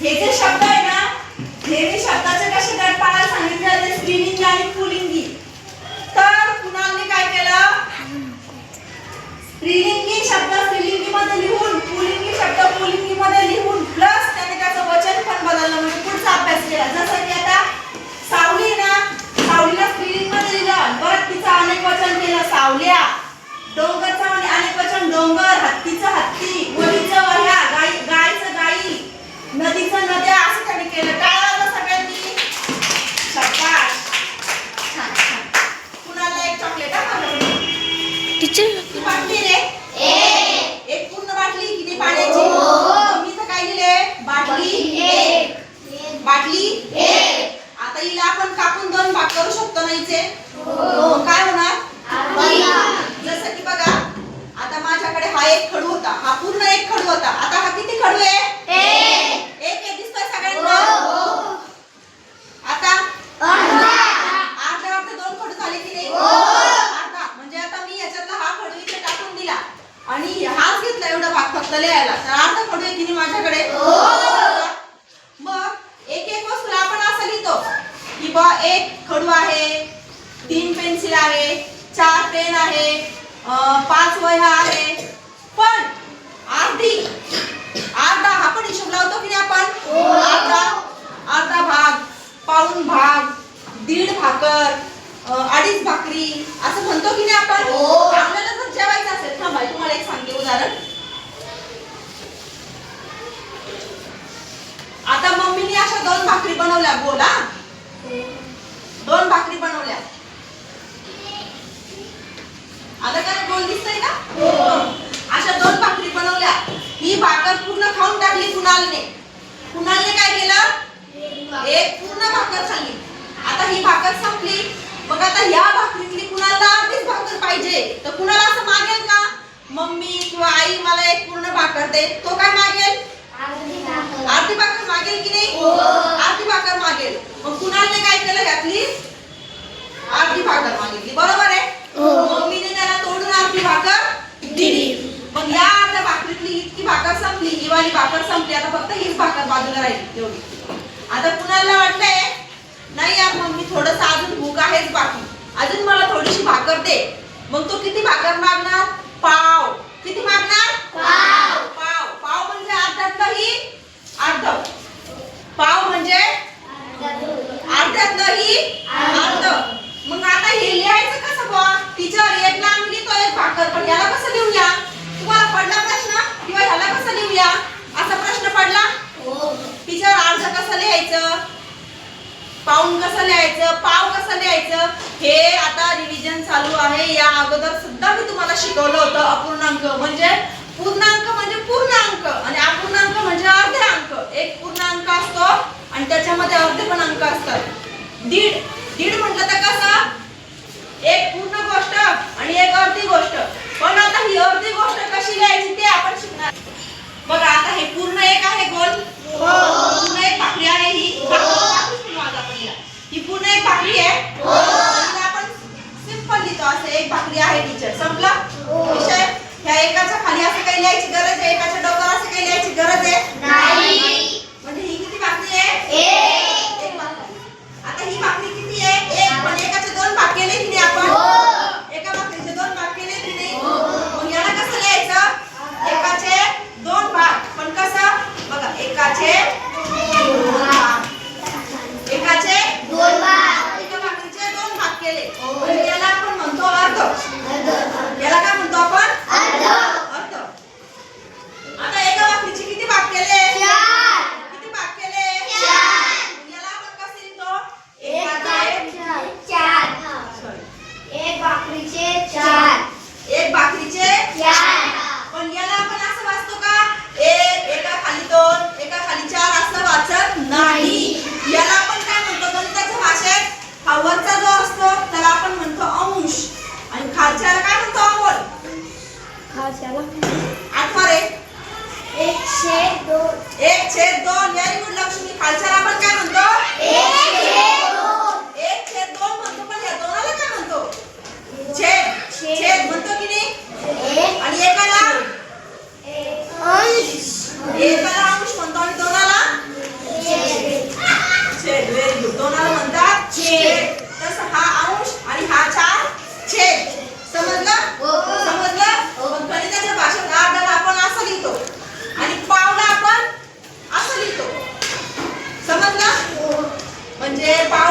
हे जे शब्द आहे ना, हे शब्दाचे कसे गट पाडायला सांगितले होते, स्त्रीलिंगी आणि पुल्लिंगी. तर कुणालने काय केलं, स्त्रीलिंगी शब्द स्त्रीलिंगी मध्ये लिहून, पुल्लिंगी शब्द पुल्लिंगी मध्ये लिहून, प्लस त्याने त्याचं वचन पण बदललं, म्हणजे पुढचा अभ्यास केला. जसं की आता सावली ना, सावलीला स्त्रीलिंग मध्ये लिहिलं, परत तिचं अनेक वचन केलं सावल्या. डोंगरचं अनेक वचन डोंगर, हत्तीचं हत्ती, वहीचं वह्या, गायचं गाई, नदीचं नद्या, असं त्याने केलं. काय आलं सगळ्यांनी? शाबास, छान छान. कुणाला एक चॉकलेट टीचर ती बाटली रे, एक पूर्ण बाटली किती पाण्याची? मी तर काय लिहिले, बाटली एक, बाटली एक. आता हिला आपण कापून दोन भाग करू शकतो ना हिचे? काय होणार? जसं की बघा, आता माझ्याकडे हा एक खडू होता, हा पूर्ण एक खडू होता. आता हा किती खडू आहे? एक एक दिसतोय सगळ्यांना? आता अर्धा अर्धा दोन खडू झाले की नाही? अर्धा. म्हणजे आता मी याच्यातला हा खडू इथे टाकून दिला आणि हाच घेतला एवढा भाग फक्त लिहायला, तर अर्धा खडू आहे की नाही माझ्याकडे? मग एक एक वस्तूला आपण असं लिहितो की बा एक खडू आहे, 3 पेन्सिल आहे, 4 पेन आहे, 5 वह्या आहे. पण अर्धा हा पण हिशोब लावतो की नाही आपण? अर्धा भाग, पाऊण भाग, दीड भाकर, 2.5 भाकरी, असं म्हणतो की नाही आपण? आपल्याला जर जेवायचं असेल, थांबा तुम्हाला एक सांगते उदाहरण. आता मम्मीने अशा 2 भाकरी बनवल्या, बोला 2 भाकरी बनवल्या. आता काय गोल दिसतंय का? अशा 2 भाकरी बनवल्या. ही भाकर पूर्ण खाऊन टाकली कुणालने. कुणालने काय केलं? एक पूर्ण भाकर खाल्ली. आता ही भाकर संपली. मग आता या भाकरीतली कुणाला अर्धीच भाकर पाहिजे, तर कुणाला असं मागेल का, मम्मी किंवा आई मला एक पूर्ण भाकर दे? तो काय मागेल? अर्धी भाकर मागेल की नाही? अर्धी भाकर मागेल. मग कुणालने काय केलं, यातली अर्धी भाकर मागितली, बरोबर आहे? मम्मीने त्याला तोडून अर्धी भाकर दिली. मग या अर्ध्या भाकरीतली इतकी भाकर संपली, ही वाली भाकर संपली. आता फक्त हीच भाकर बाजूला राहिली एवढी. आता कुणाला वाटलंय, नाही यार मम्मी थोडंसं अजून भूक आहेच बाकी, अजून मला थोडीशी भाकर दे. मग तो किती भाकर मागणार? पाव. किती मागणार? पाव. पाव म्हणजे अर्ध्यातलं ही अर्ध. पाव म्हणजे अर्ध्यातलं ही अर्ध. मग आता हे लिहायचं कसं बा? टीचर एक लांब लिहितो एक भाकर, पण याला कसं लिहूया? तुम्हाला पडला प्रश्न, किंवा ह्याला कसं लिहूया असा प्रश्न पडला? टीचर अर्ध कसं लिहायचं, पाऊण कसं लिहायचं, पाव कसं लिहायचं, हे आता रिव्हिजन चालू आहे. या अगोदर सुद्धा मी तुम्हाला शिकवलं होतं. अपूर्णांक म्हणजे पूर्णांक म्हणजे पूर्ण अंक, आणि अपूर्णांक म्हणजे अर्धे अंक. एक पूर्णांक असतो आणि त्याच्यामध्ये अर्धे पण अंक असतात. दीड म्हटलं तर कसं, एक पूर्ण गोष्ट आणि एक अर्धी गोष्ट. पण आता ही अर्धी गोष्ट कशी लिहायची ते आपण शिकणार. बघा आता हे पूर्ण एक आहे गोल, पूर्ण एक भाकरी आहे. ही पूर्ण एक भाकरी आहे. आपण सिंपल लिहितो असं, एक भाकरी आहे टीचर, संपला विषय. ह्या एकाच्या खाली असं काही लिहायची गरज आहे, एकाच्या डोक्यावर असं काही लिहायची गरज आहे नाही. म्हणजे ही किती भाकरी आहे? एक भाकरी. आता ही भाकरी किती आहे? एक. पण एकाचे 2 भाग केले की नाही आपण? एका भाकरीचे 2 भाग केले की नाही? मग याला कसं लिहायचं? एकाचे 2 भाग. पण कसं बघा, एकाचे 2 भाग, एकाचे 2 भाग. एका भाकरीचे 2 भाग केले म्हणजे याला आपण म्हणतो अर्ध. याला काय म्हणतो आपण? अर्ध. आता एका भाकरीचे किती भाग केले? 4. किती भाग केले? 4. याला आपण कसं लिहितो? एक भाकरीचे 4. एक भाकरीचे 4. पण याला आपण असं वाचतो का? एक, एका खाली 2, एका खाली 4 म्हणजे पाव